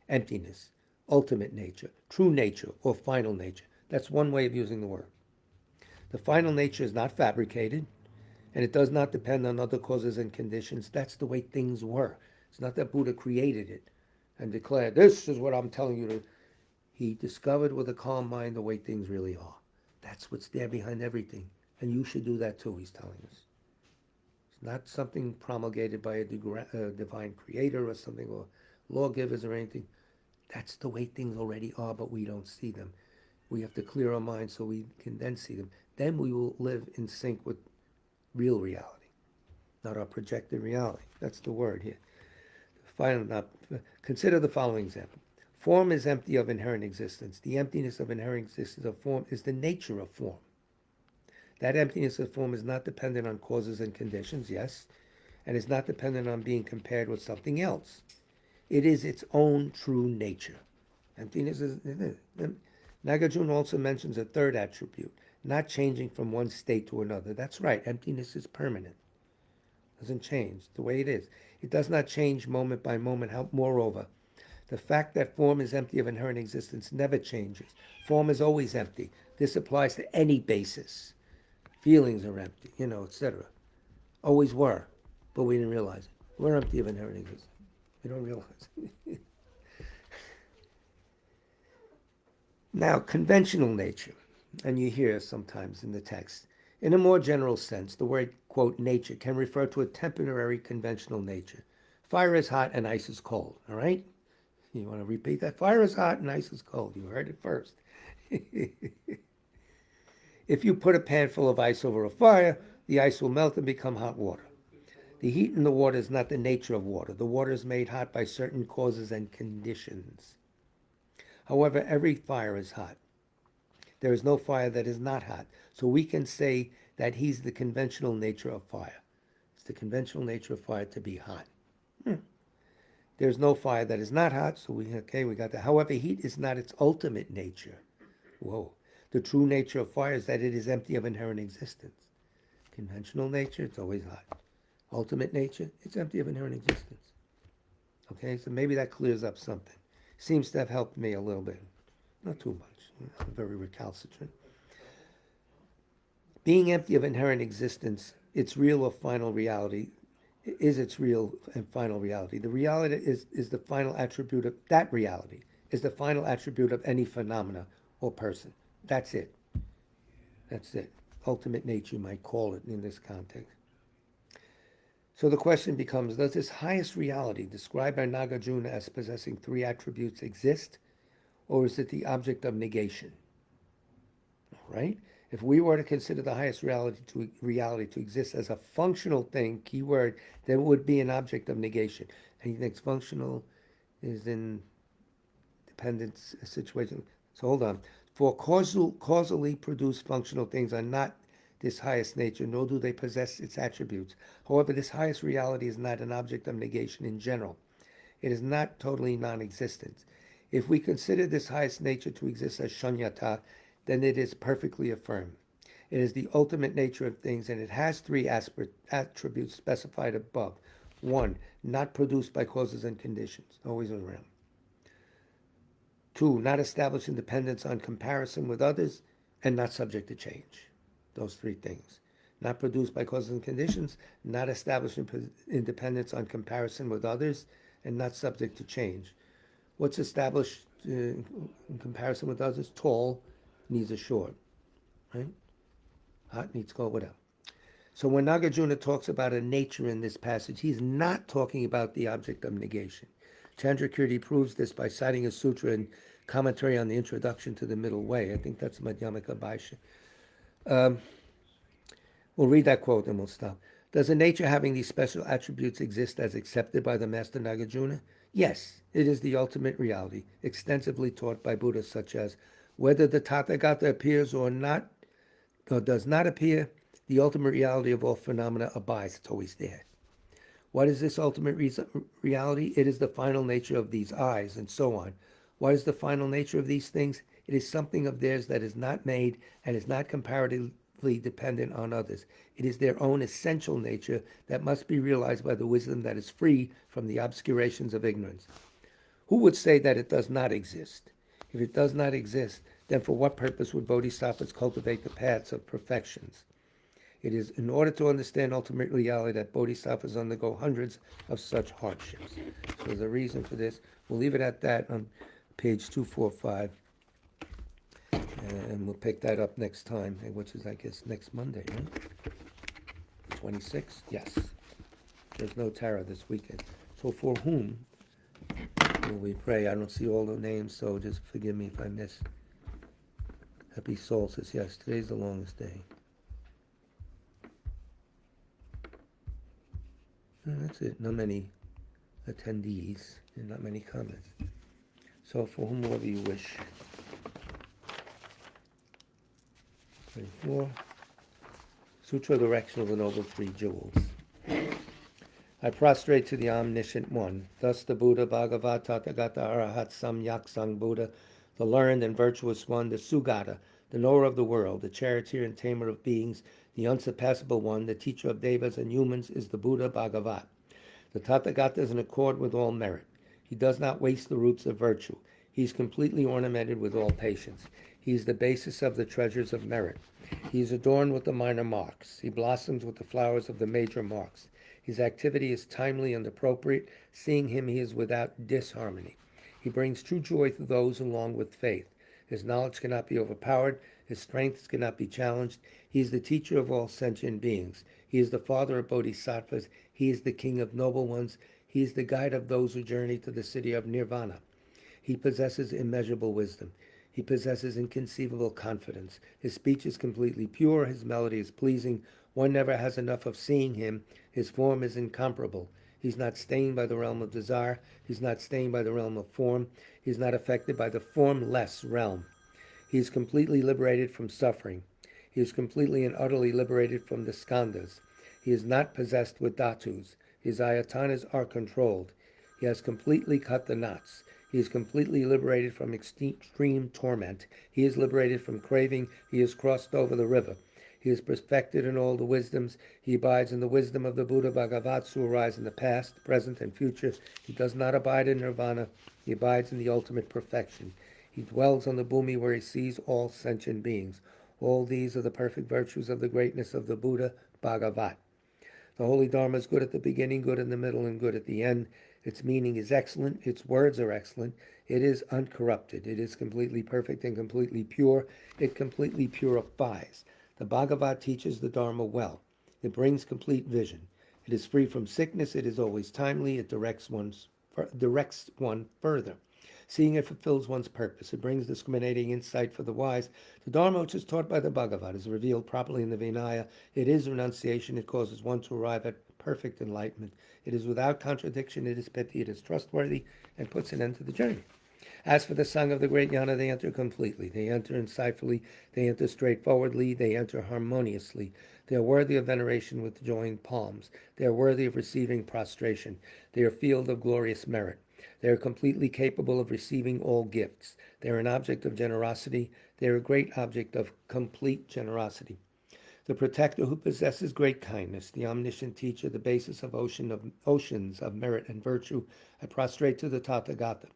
emptiness, ultimate nature, true nature, or final nature. That's one way of using the word. The final nature is not fabricated, and it does not depend on other causes and conditions. That's the way things were. It's not that Buddha created it and declared, this is what I'm telling you to. He discovered with a calm mind the way things really are. That's what's there behind everything. And you should do that too, he's telling us. It's not something promulgated by a divine creator or something, or lawgivers or anything. That's the way things already are, but we don't see them. We have to clear our minds so we can then see them. Then we will live in sync with real reality, not our projected reality. That's the word here. Consider the following example. Form is empty of inherent existence. The emptiness of inherent existence of form is the nature of form. That emptiness of form is not dependent on causes and conditions, yes, and is not dependent on being compared with something else. It is its own true nature. Emptiness is. Nagarjuna also mentions a third attribute, not changing from one state to another. That's right, emptiness is permanent. Doesn't change the way it is. It does not change moment by moment. Moreover, the fact that form is empty of inherent existence never changes. Form is always empty. This applies to any basis. Feelings are empty, etc. Always were, but we didn't realize it. We're empty of inherent existence. We don't realize it. Now, conventional nature, and you hear sometimes in the text, in a more general sense, the word, quote, nature can refer to a temporary conventional nature. Fire is hot and ice is cold, all right? You want to repeat that? Fire is hot and ice is cold. You heard it first. If you put a pan full of ice over a fire, the ice will melt and become hot water. The heat in the water is not the nature of water. The water is made hot by certain causes and conditions. However, every fire is hot. There is no fire that is not hot. So we can say that he's the conventional nature of fire. It's the conventional nature of fire to be hot. There's no fire that is not hot, so we got that. However, heat is not its ultimate nature. Whoa. The true nature of fire is that it is empty of inherent existence. Conventional nature, it's always hot. Ultimate nature, it's empty of inherent existence. Okay, so maybe that clears up something. Seems to have helped me a little bit. Not too much. I'm very recalcitrant. Being empty of inherent existence, its real or final reality, is its real and final reality. The reality is the final attribute of that reality, is the final attribute of any phenomena or person. That's it. That's it. Ultimate nature, you might call it in this context. So the question becomes, does this highest reality, described by Nagarjuna as possessing three attributes, exist, or is it the object of negation? All right? If we were to consider the highest reality to exist as a functional thing, keyword, then it would be an object of negation. And he thinks functional is in dependent situation. So hold on. For causally produced functional things are not this highest nature, nor do they possess its attributes. However, this highest reality is not an object of negation in general. It is not totally non-existent. If we consider this highest nature to exist as shunyata, then it is perfectly affirmed. It is the ultimate nature of things, and it has three attributes specified above. 1, not produced by causes and conditions, always around. 2, not established in dependence on comparison with others, and not subject to change. Those three things. Not produced by causes and conditions, not established in dependence on comparison with others, and not subject to change. What's established in comparison with others? Tall needs a short, right? Hot needs cold, whatever. So when Nagarjuna talks about a nature in this passage, he's not talking about the object of negation. Chandrakirti proves this by citing a sutra and commentary on the introduction to the Middle Way. I think that's Madhyamaka Bhaishya. We'll read that quote and we'll stop. Does a nature having these special attributes exist as accepted by the Master Nagarjuna? Yes, it is the ultimate reality, extensively taught by Buddhas such as whether the Tathagata appears or not, or does not appear, the ultimate reality of all phenomena abides. It's always there. What is this ultimate reality? It is the final nature of these eyes, and so on. What is the final nature of these things? It is something of theirs that is not made and is not comparatively dependent on others. It is their own essential nature that must be realized by the wisdom that is free from the obscurations of ignorance. Who would say that it does not exist? If it does not exist, then for what purpose would bodhisattvas cultivate the paths of perfections? It is in order to understand ultimate reality that bodhisattvas undergo hundreds of such hardships. So there's a reason for this. We'll leave it at that on page 245. And we'll pick that up next time, which is, I guess, next Monday, right? 26th? Yes. There's no Tara this weekend. So for whom will we pray? I don't see all the names, so just forgive me if I miss. Happy solstice. Yes, today's the longest day. That's it. Not many attendees and not many comments. So for whomever you wish. 24. Sutra of the Direction of the Noble Three Jewels. I prostrate to the Omniscient One. Thus the Buddha, Bhagavad, Tathagata, Arahat, Samyak Sang Buddha, the learned and virtuous one, the Sugata, the knower of the world, the charioteer and tamer of beings, the unsurpassable one, the teacher of devas and humans, is the Buddha Bhagavat. The Tathagata is in accord with all merit. He does not waste the roots of virtue. He is completely ornamented with all patience. He is the basis of the treasures of merit. He is adorned with the minor marks. He blossoms with the flowers of the major marks. His activity is timely and appropriate. Seeing him, he is without disharmony. He brings true joy to those along with faith. His knowledge cannot be overpowered. His strength cannot be challenged. He is the teacher of all sentient beings. He is the father of bodhisattvas. He is the king of noble ones. He is the guide of those who journey to the city of nirvana. He possesses immeasurable wisdom. He possesses inconceivable confidence. His speech is completely pure. His melody is pleasing. One never has enough of seeing him. His form is incomparable. He's not stained by the realm of desire. He's not stained by the realm of form. He's not affected by the formless realm. He is completely liberated from suffering. He is completely and utterly liberated from the skandhas. He is not possessed with dhatus. His ayatanas are controlled. He has completely cut the knots. He is completely liberated from extreme torment. He is liberated from craving. He has crossed over the river. He is perfected in all the wisdoms. He abides in the wisdom of the Buddha Bhagavats who arise in the past, present, and future. He does not abide in nirvana. He abides in the ultimate perfection. He dwells on the bhumi where he sees all sentient beings. All these are the perfect virtues of the greatness of the Buddha Bhagavat. The Holy Dharma is good at the beginning, good in the middle, and good at the end. Its meaning is excellent. Its words are excellent. It is uncorrupted. It is completely perfect and completely pure. It completely purifies. The Bhagavad teaches the Dharma well. It brings complete vision. It is free from sickness. It is always timely. It directs one further. Seeing it fulfills one's purpose. It brings discriminating insight for the wise. The Dharma, which is taught by the Bhagavad, is revealed properly in the Vinaya. It is renunciation. It causes one to arrive at perfect enlightenment. It is without contradiction. It is pithy. It is trustworthy and puts an end to the journey. As for the Sangha of the Great Jnana, they enter completely. They enter insightfully. They enter straightforwardly. They enter harmoniously. They are worthy of veneration with joined palms. They are worthy of receiving prostration. They are filled of glorious merit. They are completely capable of receiving all gifts. They are an object of generosity. They are a great object of complete generosity. The protector who possesses great kindness, the omniscient teacher, the basis of oceans of merit and virtue, I prostrate to the Tathagata.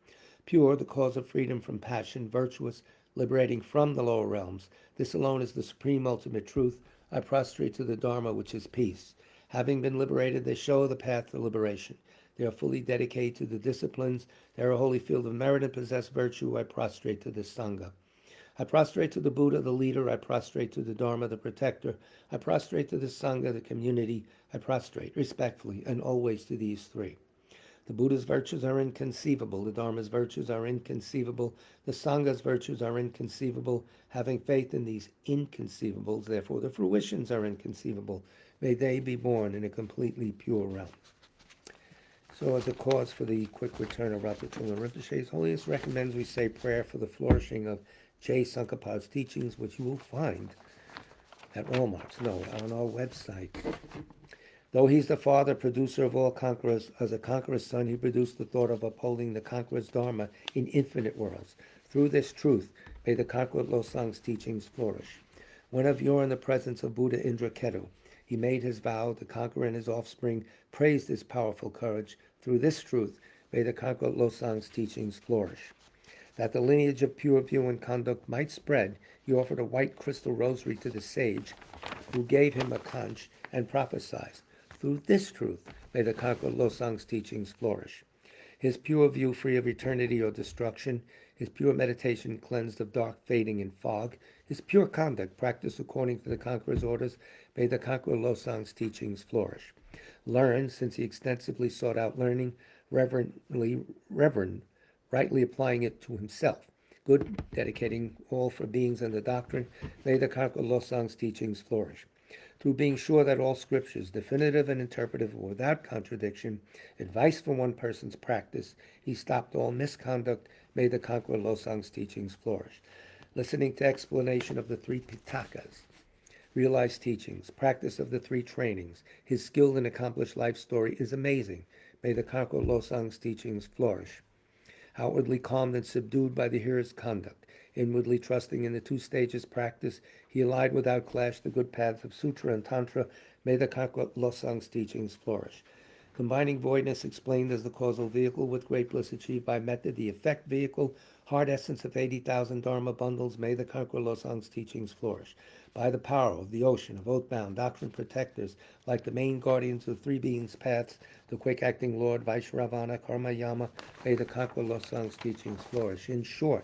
Pure, the cause of freedom from passion, virtuous, liberating from the lower realms. This alone is the supreme ultimate truth. I prostrate to the Dharma, which is peace. Having been liberated, they show the path to liberation. They are fully dedicated to the disciplines. They are a holy field of merit and possess virtue. I prostrate to the Sangha. I prostrate to the Buddha, the leader. I prostrate to the Dharma, the protector. I prostrate to the Sangha, the community. I prostrate respectfully and always to these three. The Buddha's virtues are inconceivable. The Dharma's virtues are inconceivable. The Sangha's virtues are inconceivable. Having faith in these inconceivables, therefore the fruitions are inconceivable. May they be born in a completely pure realm. So as a cause for the quick return of Ratachung Rinpoche, His Holiness recommends we say prayer for the flourishing of Tsong-kha-pa's teachings, which you will find at Walmart's, no, on our website. Though he's the father, producer of all conquerors, as a conqueror's son, he produced the thought of upholding the conqueror's dharma in infinite worlds. Through this truth, may the conqueror Losang's teachings flourish. When of yore in the presence of Buddha Indra Ketu, he made his vow, the conqueror and his offspring praised his powerful courage. Through this truth, may the conqueror Losang's teachings flourish. That the lineage of pure view and conduct might spread, he offered a white crystal rosary to the sage, who gave him a conch and prophesied. Through this truth, may the conqueror Losang's teachings flourish. His pure view free of eternity or destruction, his pure meditation cleansed of dark fading and fog, his pure conduct practiced according to the conqueror's orders, may the conqueror Losang's teachings flourish. Learn, since he extensively sought out learning, rightly applying it to himself. Good, dedicating all for beings and the doctrine, may the conqueror Losang's teachings flourish. Through being sure that all scriptures, definitive and interpretive, were without contradiction, advice for one person's practice, he stopped all misconduct, may the conqueror Losang's teachings flourish. Listening to explanation of the three Pitakas, realized teachings, practice of the three trainings, his skilled and accomplished life story is amazing. May the conqueror Losang's teachings flourish. Outwardly calmed and subdued by the hearer's conduct, inwardly trusting in the two stages practice, he allied without clash the good paths of Sutra and Tantra. May the conqueror Losang's teachings flourish. Combining voidness explained as the causal vehicle with great bliss achieved by method, the effect vehicle, hard essence of 80,000 Dharma bundles, may the conqueror Losang's teachings flourish. By the power of the ocean of oath-bound doctrine protectors, like the main guardians of three beings' paths, the quick-acting Lord Vaishravana Karma Yama, may the conqueror Losang's teachings flourish. In short,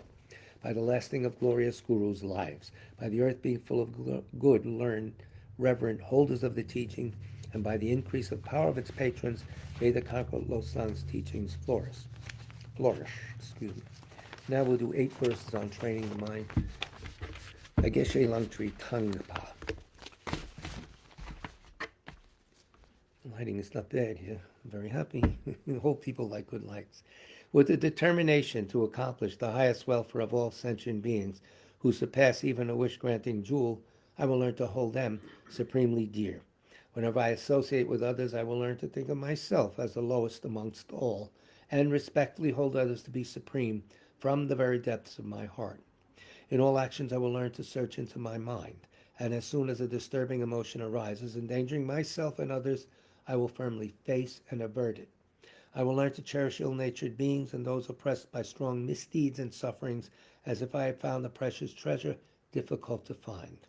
by the lasting of glorious gurus' lives, by the earth being full of good, learned, reverent holders of the teaching, and by the increase of power of its patrons, may the conqueror Losang's teachings flourish. Now we'll do 8 verses on training the mind. Geshe Langtri Tsong-kha-pa. Lighting is not bad here. I'm very happy. I hope people like good lights. With the determination to accomplish the highest welfare of all sentient beings who surpass even a wish-granting jewel, I will learn to hold them supremely dear. Whenever I associate with others, I will learn to think of myself as the lowest amongst all, and respectfully hold others to be supreme from the very depths of my heart. In all actions, I will learn to search into my mind, and as soon as a disturbing emotion arises, endangering myself and others, I will firmly face and avert it. I will learn to cherish ill-natured beings and those oppressed by strong misdeeds and sufferings, as if I had found a precious treasure difficult to find.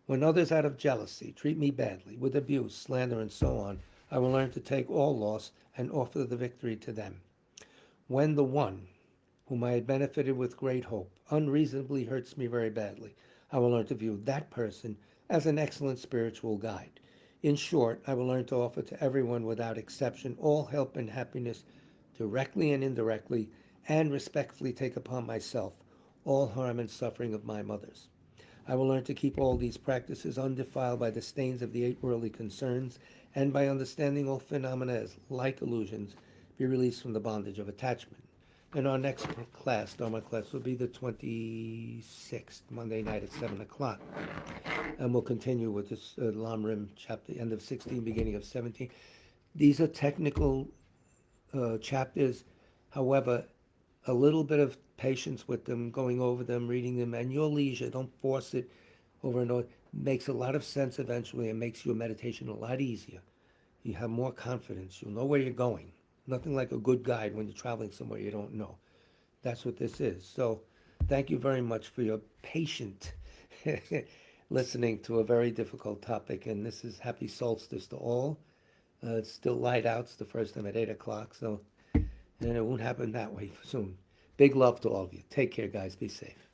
When others out of jealousy treat me badly, with abuse, slander, and so on, I will learn to take all loss and offer the victory to them. When the one whom I had benefited with great hope unreasonably hurts me very badly, I will learn to view that person as an excellent spiritual guide. In short, I will learn to offer to everyone without exception all help and happiness, directly and indirectly, and respectfully take upon myself all harm and suffering of my mothers. I will learn to keep all these practices undefiled by the stains of the 8 worldly concerns, and by understanding all phenomena as like illusions, be released from the bondage of attachment. And our next class, Dharma class, will be the 26th, Monday night at 7 o'clock. And we'll continue with this LAM Rim chapter, end of 16, beginning of 17. These are technical chapters. However, a little bit of patience with them, going over them, reading them, and your leisure, don't force it over and over, makes a lot of sense eventually and makes your meditation a lot easier. You have more confidence. You'll know where you're going. Nothing like a good guide when you're traveling somewhere you don't know. That's what this is. So thank you very much for your patient listening to a very difficult topic. And this is happy solstice to all. It's still light out. It's the first time at 8 o'clock. So and it won't happen that way soon. Big love to all of you. Take care, guys. Be safe.